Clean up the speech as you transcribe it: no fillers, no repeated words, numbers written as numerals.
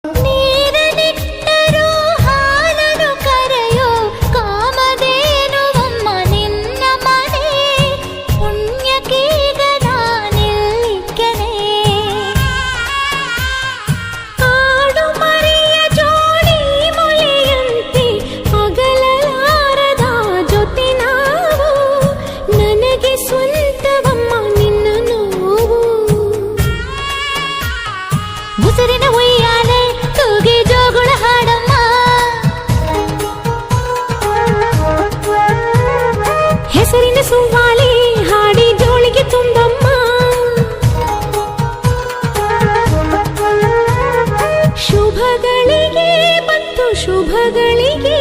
ನೀರನಿಟ್ಟರೂ ಹಾಲನು ಕರೆಯೋ ಕಾಮಧೇನುವಮ್ಮ ನಿನ್ನ ಮನೆ ಪುಣ್ಯಕೀಗ ನಾನಿಲ್ಲಿಕ್ಕನೆ ಆಡು ಮರಿಯ ಜೋಡಿ ಮೊಳೆಯಂತೆ ಅಗಲಲಾರದ ಜೊತೆ ನಾವು ನನಗೆ ಸ್ವಂತವಮ್ಮ ನಿನ್ನ ನೋವು ಉಸಿರಿನ ಉಯ್ಯಾಲೆ ತೂಗಿ ಜೋಗುಳ ಹಾಡಮ್ಮ ಹೆಸರಿನ ಸುವಾಲಿ ಹಾಡಿ ಜೋಳಿಗೆ ತುಂಬಮ್ಮ ಶುಭಗಳಿಗೆ ಮತ್ತು ಶುಭಗಳಿಗೆ